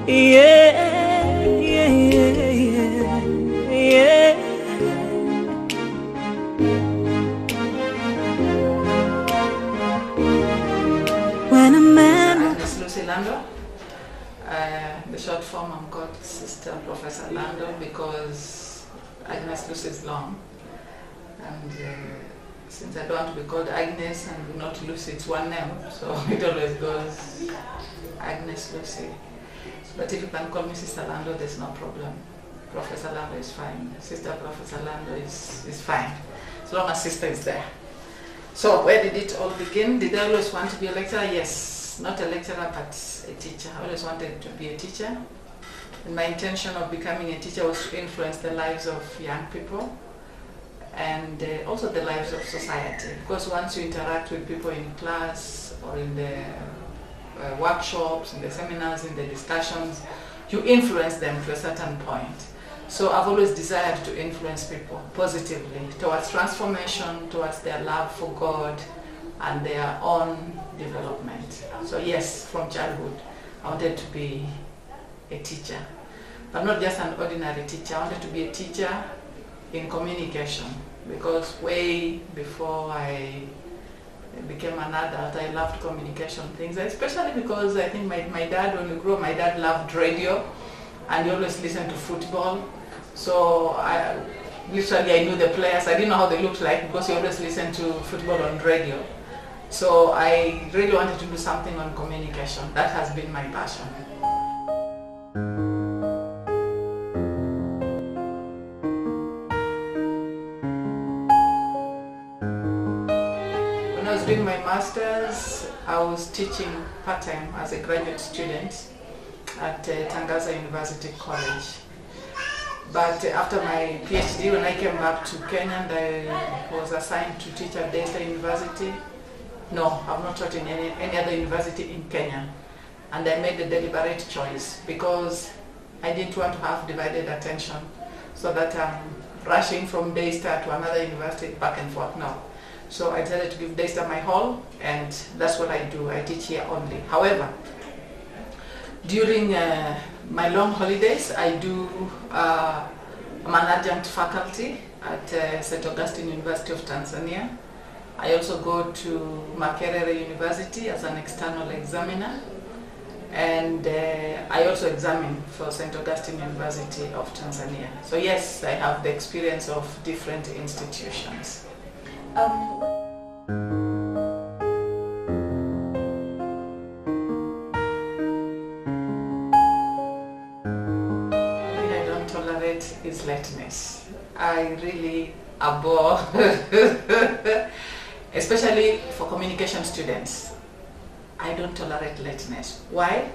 Yeah, yeah, yeah, yeah. When a man... Miss Lucy Lando. The short form I'm called Sister Professor Lando because Agnes Lucy is long. And since I don't want to be called Agnes and not Lucy, it's one name, so it always goes Agnes Lucy. But if you can call me Sister Lando, there's no problem. Professor Lando is fine. Sister Professor Lando is fine, as long as sister is there. So where did it all begin? Did I always want to be a lecturer? Yes, not a lecturer, but a teacher. I always wanted to be a teacher. And my intention of becoming a teacher was to influence the lives of young people and also the lives of society. Because once you interact with people in class or in the workshops, in the seminars, in the discussions, you influence them to a certain point. So I've always desired to influence people positively towards transformation, towards their love for God and their own development. So yes, from childhood, I wanted to be a teacher. But not just an ordinary teacher, I wanted to be a teacher in communication, because way before I became an adult, I loved communication things, especially because I think my dad, when we grew up, my dad loved radio and he always listened to football. So literally I knew the players. I didn't know how they looked like because he always listened to football on radio. So I really wanted to do something on communication. That has been my passion. When I was doing my master's, I was teaching part-time as a graduate student at Tangaza University College. But after my PhD, when I came back to Kenya and I was assigned to teach at Daystar University, no, I've not taught in any other university in Kenya. And I made a deliberate choice because I didn't want to have divided attention so that I'm rushing from Daystar to another university back and forth now. So I decided to give Daystar my all, and that's what I do. I teach here only. However, during my long holidays, I'm an adjunct faculty at St. Augustine University of Tanzania. I also go to Makerere University as an external examiner, and I also examine for St. Augustine University of Tanzania. So yes, I have the experience of different institutions. Is lateness. I really abhor, especially for communication students. I don't tolerate lateness. Why?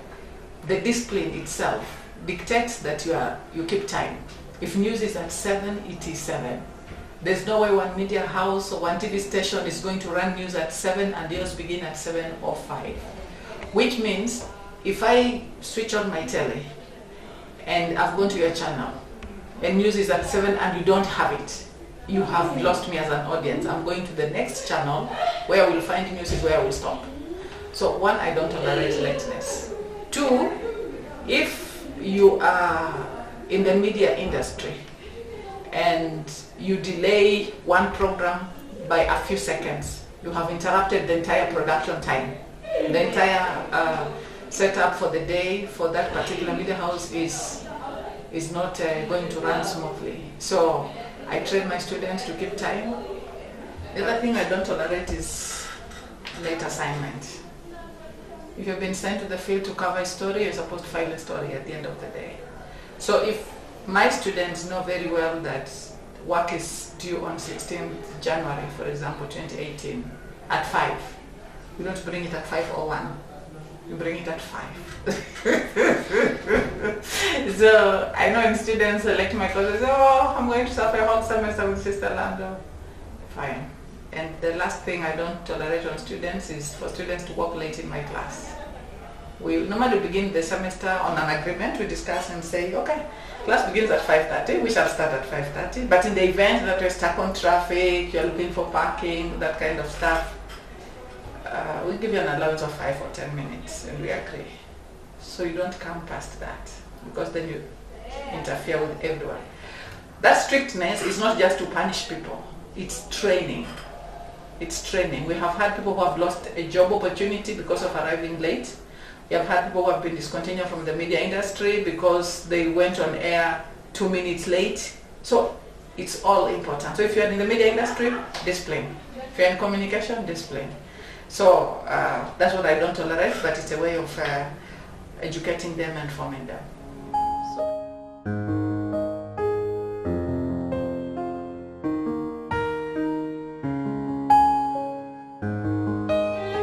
The discipline itself dictates that you keep time. If news is at 7, it is 7. There's no way one media house or one TV station is going to run news at 7 and yours begin at 7:05. Which means if I switch on my telly and I've gone to your channel and news is at 7 and you don't have it, you have lost me as an audience. I'm going to the next channel where I will find news is where I will stop. So one, I don't tolerate lateness. Two, if you are in the media industry and you delay one program by a few seconds, you have interrupted the entire production time. The entire setup for the day for that particular media house is not going to run smoothly. So I train my students to keep time. The other thing I don't tolerate is late assignment. If you've been sent to the field to cover a story, you're supposed to file a story at the end of the day. So if my students know very well that work is due on 16th January, for example, 2018, at 5, you don't bring it at 5:01. You bring it at 5. So I know in students select my courses, oh, I'm going to suffer a whole semester with Sister Lando. Fine. And the last thing I don't tolerate on students is for students to work late in my class. We normally begin the semester on an agreement. We discuss and say, okay, class begins at 5:30. We shall start at 5:30. But in the event that we're stuck on traffic, you're looking for parking, that kind of stuff, we give you an allowance of 5 or 10 minutes, and we agree. So you don't come past that, because then you interfere with everyone. That strictness is not just to punish people, it's training. It's training. We have had people who have lost a job opportunity because of arriving late. We have had people who have been discontinued from the media industry because they went on air 2 minutes late. So it's all important. So if you're in the media industry, discipline. If you're in communication, discipline. So that's what I don't tolerate, but it's a way of educating them and forming them.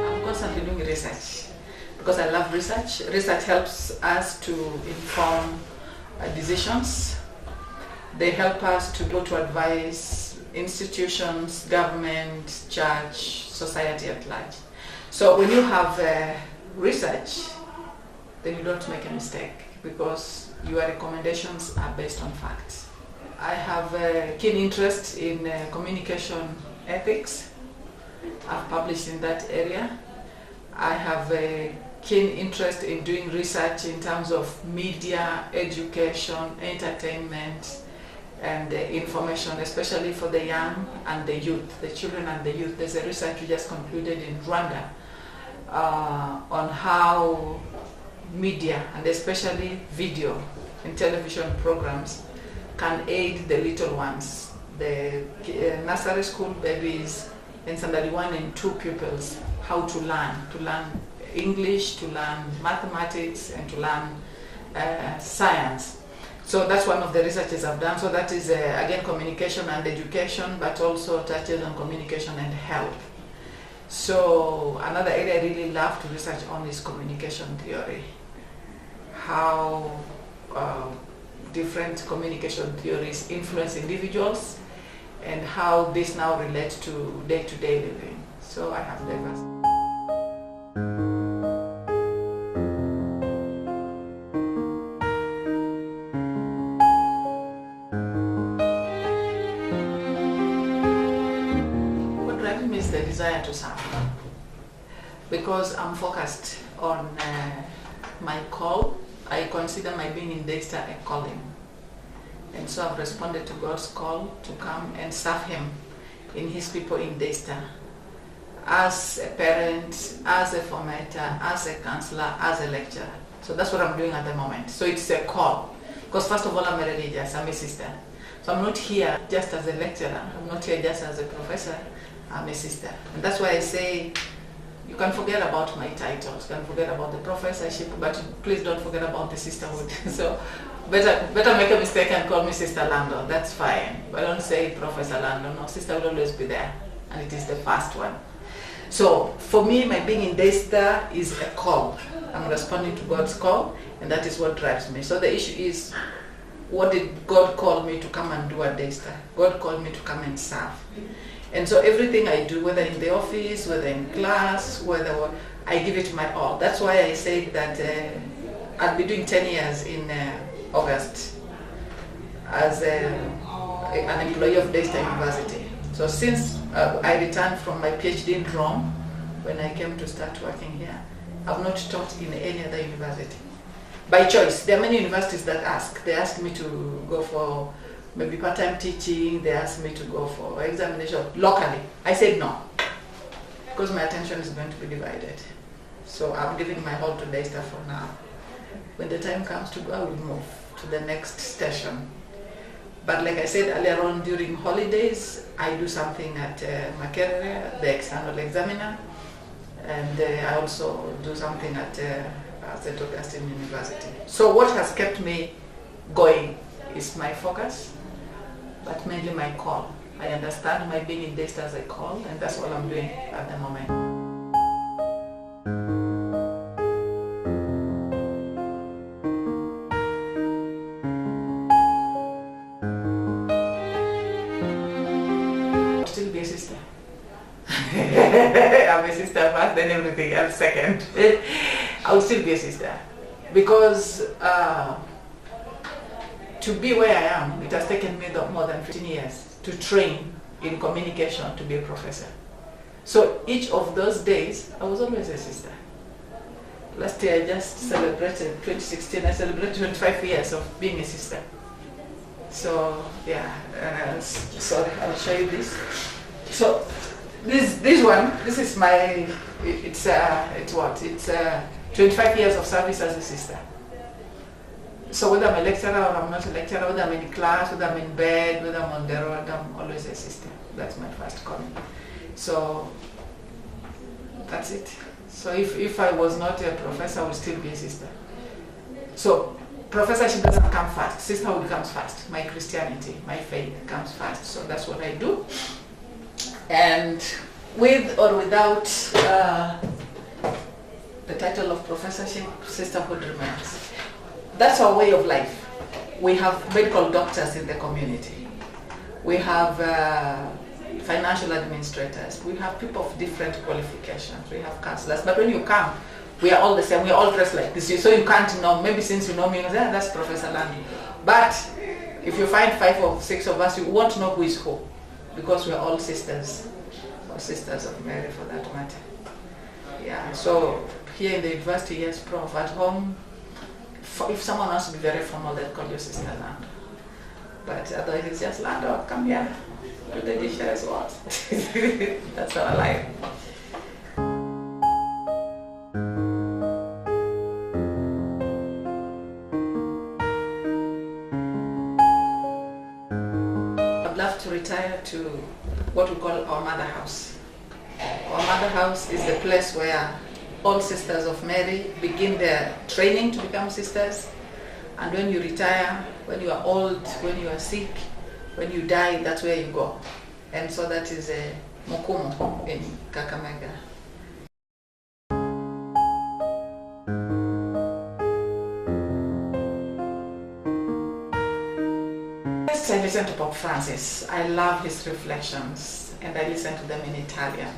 I'm constantly doing research because I love research. Research helps us to inform decisions. They help us to go to advise institutions, government, church, society at large. So when you have research, then you don't make a mistake because your recommendations are based on facts. I have a keen interest in communication ethics. I've published in that area. I have a keen interest in doing research in terms of media, education, entertainment, and information, especially for the young and the youth, the children and the youth. There's a research we just concluded in Rwanda on how media, and especially video and television programs, can aid the little ones, the nursery school babies, and standard 1 and 2 pupils, how to learn English, to learn mathematics, and to learn science. So that's one of the researches I've done. So that is again communication and education, but also touches on communication and health. So another area I really love to research on is communication theory. How different communication theories influence individuals and how this now relates to day-to-day living. So I have diverse. What drives me is the desire to serve, because I'm focused on my call. I consider my being in Daystar a calling. And so I've responded to God's call to come and serve Him in His people in Daystar. As a parent, as a formator, as a counselor, as a lecturer. So that's what I'm doing at the moment. So it's a call. Because first of all, I'm a religious, I'm a sister. So I'm not here just as a lecturer. I'm not here just as a professor. I'm a sister. And that's why I say, you can forget about my titles, you can forget about the professorship, but please don't forget about the sisterhood. So better make a mistake and call me Sister Lando, that's fine. But don't say Professor Lando, no, sister will always be there, and it is the first one. So for me, my being in Daystar is a call. I'm responding to God's call, and that is what drives me. So the issue is, what did God call me to come and do at Daystar? God called me to come and serve. And so everything I do, whether in the office, whether in class, whether I give it my all. That's why I said that I'll be doing 10 years in August as an employee of Daystar University. So since I returned from my PhD in Rome, when I came to start working here, I've not taught in any other university. By choice. There are many universities that ask. They ask me to go for maybe part-time teaching, they asked me to go for examination locally. I said no, because my attention is going to be divided. So I'm giving my whole to Daystar for now. When the time comes to go, I will move to the next station. But like I said earlier on, during holidays, I do something at Makerere, the external examiner, and I also do something at St. Augustine University. So what has kept me going is my focus, but mainly my call. I understand my being in Daystar as a call, and that's what I'm doing at the moment. I'll still be a sister. I'm a sister first, then everything else second. I will still be a sister, because to be where I am, it has taken me more than 15 years to train in communication to be a professor. So each of those days, I was always a sister. Last year I just celebrated, 2016, I celebrated 25 years of being a sister. So yeah, sorry, I'll show you this. So this one, this is my, it's 25 years of service as a sister. So whether I'm a lecturer or I'm not a lecturer, whether I'm in class, whether I'm in bed, whether I'm on the road, I'm always a sister. That's my first comment. So that's it. So if I was not a professor, I would still be a sister. So professorship doesn't come first. Sisterhood comes first. My Christianity, my faith comes first. So that's what I do. And with or without the title of professorship, sisterhood remains. That's our way of life. We have medical doctors in the community. We have financial administrators. We have people of different qualifications. We have counselors. But when you come, we are all the same. We are all dressed like this. So you can't know. Maybe since you know me, you say, that's Professor Lando. But if you find 5 or 6 of us, you won't know who is who. Because we are all sisters. Or sisters of Mary, for that matter. Yeah. So here in the university, yes, Prof. At home, if someone wants to be very formal, they'll call you Sister Lando. But otherwise, it's just Lando, come here. Do the dishes, what? That's our life. I'd love to retire to what we call our mother house. Our mother house is the place where all sisters of Mary begin their training to become sisters. And when you retire, when you are old, when you are sick, when you die, that's where you go. And so that is a Mokumo in Kakamega. First, I listen to Pope Francis. I love his reflections, and I listen to them in Italian.